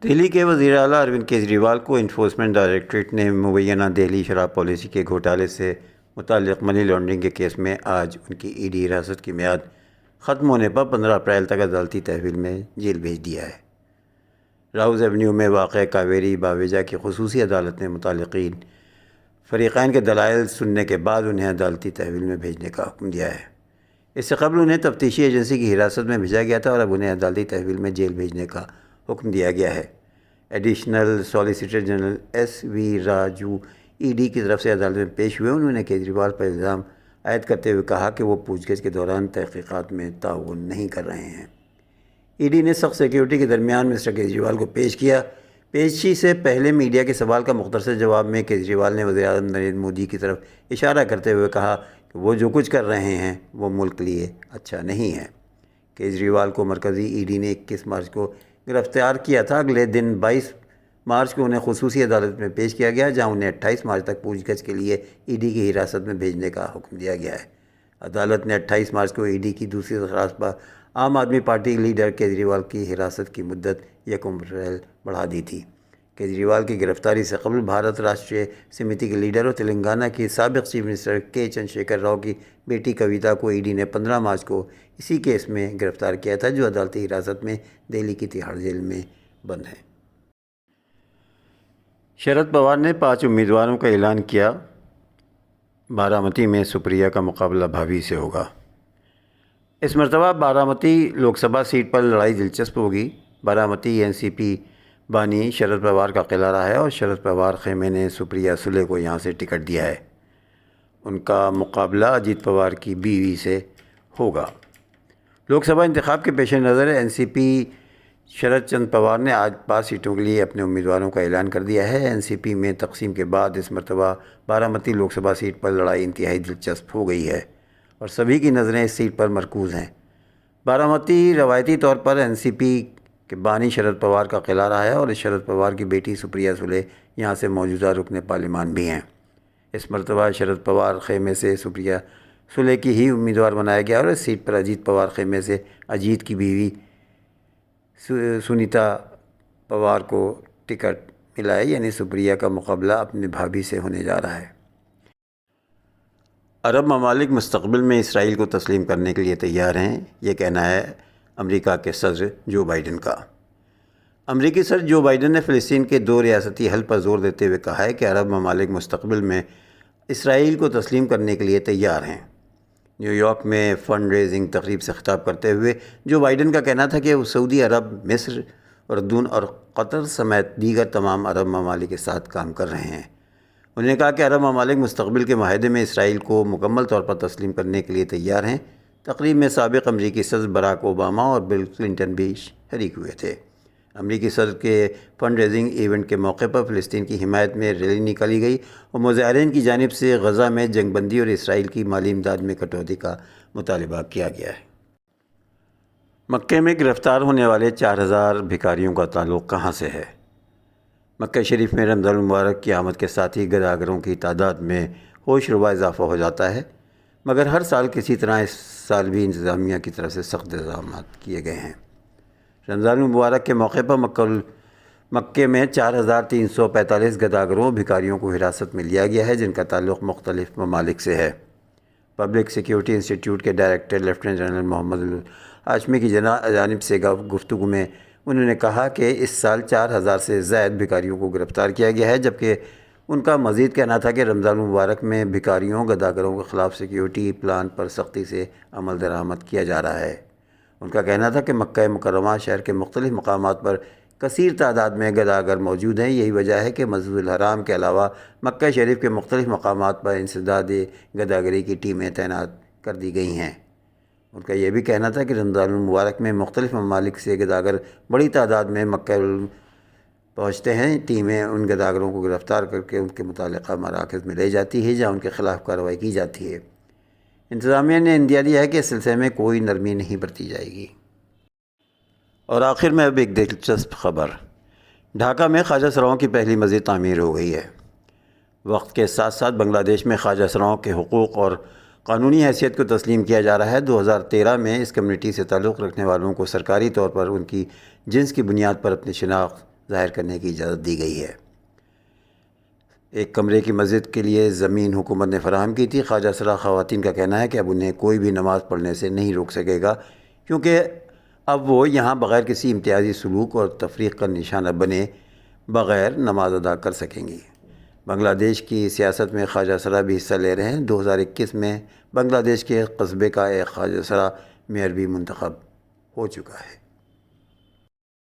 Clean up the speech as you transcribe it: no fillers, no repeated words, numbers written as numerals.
دہلی کے وزیر اعلیٰ اروند کیجریوال کو انفورسمنٹ ڈائریکٹریٹ نے مبینہ دہلی شراب پالیسی کے گھوٹالے سے متعلق منی لانڈرنگ کے کیس میں آج ان کی ای ڈی حراست کی میعاد ختم ہونے پر 15 اپریل تک عدالتی تحویل میں جیل بھیج دیا ہے۔ راؤز ایونیو میں واقع کاویری باویجا کی خصوصی عدالت نے متعلقین فریقین کے دلائل سننے کے بعد انہیں عدالتی تحویل میں بھیجنے کا حکم دیا ہے۔ اس سے قبل انہیں تفتیشی ایجنسی کی حراست میں بھیجا گیا تھا اور اب انہیں عدالتی تحویل میں جیل بھیجنے کا حکم دیا گیا ہے۔ ایڈیشنل سالیسیٹر جنرل ایس وی راجو ای ڈی کی طرف سے عدالت میں پیش ہوئے۔ انہوں نے کیجریوال پر الزام عائد کرتے ہوئے کہا کہ وہ پوچھ گچھ کے دوران تحقیقات میں تعاون نہیں کر رہے ہیں۔ ای ڈی نے سخت سیکیورٹی کے درمیان مسٹر کیجریوال کو پیش کیا۔ پیشی سے پہلے میڈیا کے سوال کا مختصر جواب میں کیجریوال نے وزیر اعظم نریندر مودی کی طرف اشارہ کرتے ہوئے کہا کہ وہ جو کچھ کر رہے ہیں وہ ملک کے لیے اچھا نہیں ہے۔ کیجریوال کو مرکزی ای ڈی نے 21 مارچ کو گرفتار کیا تھا۔ اگلے دن 22 مارچ کو انہیں خصوصی عدالت میں پیش کیا گیا، جہاں انہیں 28 مارچ تک پوچھ گچھ کے لیے ای ڈی کی حراست میں بھیجنے کا حکم دیا گیا ہے۔ عدالت نے 28 مارچ کو ای ڈی کی دوسری درخواست پر عام آدمی پارٹی لیڈر کیجریوال کی حراست کی مدت 1 اپریل بڑھا دی تھی۔ کیجریوال کی گرفتاری سے قبل بھارت راشٹریہ سمیتی کے لیڈر اور تلنگانہ کی سابق چیف منسٹر کے چندرشیکھر راؤ کی بیٹی کویتا کو ای ڈی نے 15 مارچ کو اسی کیس میں گرفتار کیا تھا، جو عدالتی حراست میں دہلی کی تہاڑ جیل میں بند ہے۔ شرد پوار نے 5 امیدواروں کا اعلان کیا۔ بارامتی میں سپریا کا مقابلہ بھابھی سے ہوگا۔ اس مرتبہ بارامتی لوک سبھا سیٹ پر لڑائی دلچسپ ہوگی۔ بارامتی این سی پی بانی شرد پوار کا قلعہ رہا ہے اور شرد پوار خیمے نے سپریا سولے کو یہاں سے ٹکٹ دیا ہے۔ ان کا مقابلہ اجیت پوار کی بیوی سے ہوگا۔ لوک سبھا انتخاب کے پیش نظر این سی پی شرد چند پوار نے آج 5 سیٹوں کے لیے اپنے امیدواروں کا اعلان کر دیا ہے۔ این سی پی میں تقسیم کے بعد اس مرتبہ بارامتی لوک سبھا سیٹ پر لڑائی انتہائی دلچسپ ہو گئی ہے اور سبھی کی نظریں اس سیٹ پر مرکوز ہیں۔ بارامتی روایتی طور پر این سی پی کے بانی شرد پوار کا قلعہ رہا ہے اور شرد پوار کی بیٹی سپریا سولے یہاں سے موجودہ رکن پارلیمان بھی ہیں۔ اس مرتبہ شرد پوار خیمے سے سپریا سولے کی ہی امیدوار بنایا گیا اور اس سیٹ پر اجیت پوار خیمے سے اجیت کی بیوی سنیتا پوار کو ٹکٹ ملا ہے، یعنی سپریا کا مقابلہ اپنی بھابھی سے ہونے جا رہا ہے۔ عرب ممالک مستقبل میں اسرائیل کو تسلیم کرنے کے لیے تیار ہیں، یہ کہنا ہے امریکہ کے صدر جو بائیڈن کا۔ امریکی صدر جو بائیڈن نے فلسطین کے 2 ریاستی حل پر زور دیتے ہوئے کہا ہے کہ عرب ممالک مستقبل میں اسرائیل کو تسلیم کرنے کے لیے تیار ہیں۔ نیو یارک میں فنڈ ریزنگ تقریب سے خطاب کرتے ہوئے جو بائیڈن کا کہنا تھا کہ وہ سعودی عرب، مصر، اردن اور قطر سمیت دیگر تمام عرب ممالک کے ساتھ کام کر رہے ہیں۔ انہوں نے کہا کہ عرب ممالک مستقبل کے معاہدے میں اسرائیل کو مکمل طور پر تسلیم کرنے کے لیے تیار ہیں۔ تقریب میں سابق امریکی صدر براک اوباما اور بل کلنٹن بھی شریک ہوئے تھے۔ امریکی صدر کے فنڈ ریزنگ ایونٹ کے موقع پر فلسطین کی حمایت میں ریلی نکالی گئی اور مظاہرین کی جانب سے غزہ میں جنگ بندی اور اسرائیل کی مالی امداد میں کٹوتی کا مطالبہ کیا گیا ہے۔ مکہ میں گرفتار ہونے والے 4000 بھکاریوں کا تعلق کہاں سے ہے؟ مکہ شریف میں رمضان المبارک کی آمد کے ساتھ ہی گداگروں کی تعداد میں ہوش ربا اضافہ ہو جاتا ہے، مگر ہر سال کسی طرح اس سال بھی انتظامیہ کی طرف سے سخت انتظامات کیے گئے ہیں۔ رمضان المبارک کے موقع پر مکے میں 4345 گداگروں اور بھکاریوں کو حراست میں لیا گیا ہے، جن کا تعلق مختلف ممالک سے ہے۔ پبلک سیکیورٹی انسٹی ٹیوٹ کے ڈائریکٹر لیفٹیننٹ جنرل محمد ہاشمی کی جانب سے گفتگو میں انہوں نے کہا کہ اس سال 4000 سے زائد بھکاریوں کو گرفتار کیا گیا ہے، جبکہ ان کا مزید کہنا تھا کہ رمضان المبارک میں بھکاریوں گداگروں کے خلاف سیکیورٹی پلان پر سختی سے عمل درآمد کیا جا رہا ہے۔ ان کا کہنا تھا کہ مکہ مکرمہ شہر کے مختلف مقامات پر کثیر تعداد میں گداگر موجود ہیں۔ یہی وجہ ہے کہ مسجد الحرام کے علاوہ مکہ شریف کے مختلف مقامات پر انسداد گداگری کی ٹیمیں تعینات کر دی گئی ہیں۔ ان کا یہ بھی کہنا تھا کہ رمضان المبارک میں مختلف ممالک سے گداگر بڑی تعداد میں مکہ پہنچتے ہیں۔ ٹیمیں ان گداگروں کو گرفتار کر کے ان کے متعلقہ مراکز میں لے جاتی ہے، جہاں ان کے خلاف کارروائی کی جاتی ہے۔ انتظامیہ نے اندیا دیا ہے کہ اس سلسلے میں کوئی نرمی نہیں برتی جائے گی۔ اور آخر میں اب ایک دلچسپ خبر، ڈھاکہ میں خواجہ سراؤں کی پہلی مسجد تعمیر ہو گئی ہے۔ وقت کے ساتھ ساتھ بنگلہ دیش میں خواجہ سراؤں کے حقوق اور قانونی حیثیت کو تسلیم کیا جا رہا ہے۔ 2013 میں اس کمیونٹی سے تعلق رکھنے والوں کو سرکاری طور پر ان کی جنس کی بنیاد پر اپنی شناخت ظاہر کرنے کی اجازت دی گئی ہے۔ ایک کمرے کی مسجد کے لیے زمین حکومت نے فراہم کی تھی۔ خواجہ سرا خواتین کا کہنا ہے کہ اب انہیں کوئی بھی نماز پڑھنے سے نہیں روک سکے گا، کیونکہ اب وہ یہاں بغیر کسی امتیازی سلوک اور تفریق کا نشانہ بنے بغیر نماز ادا کر سکیں گی۔ بنگلہ دیش کی سیاست میں خواجہ سرا بھی حصہ لے رہے ہیں۔ 2021 میں بنگلہ دیش کے قصبے کا ایک خواجہ سرا میئر بھی منتخب ہو چکا ہے۔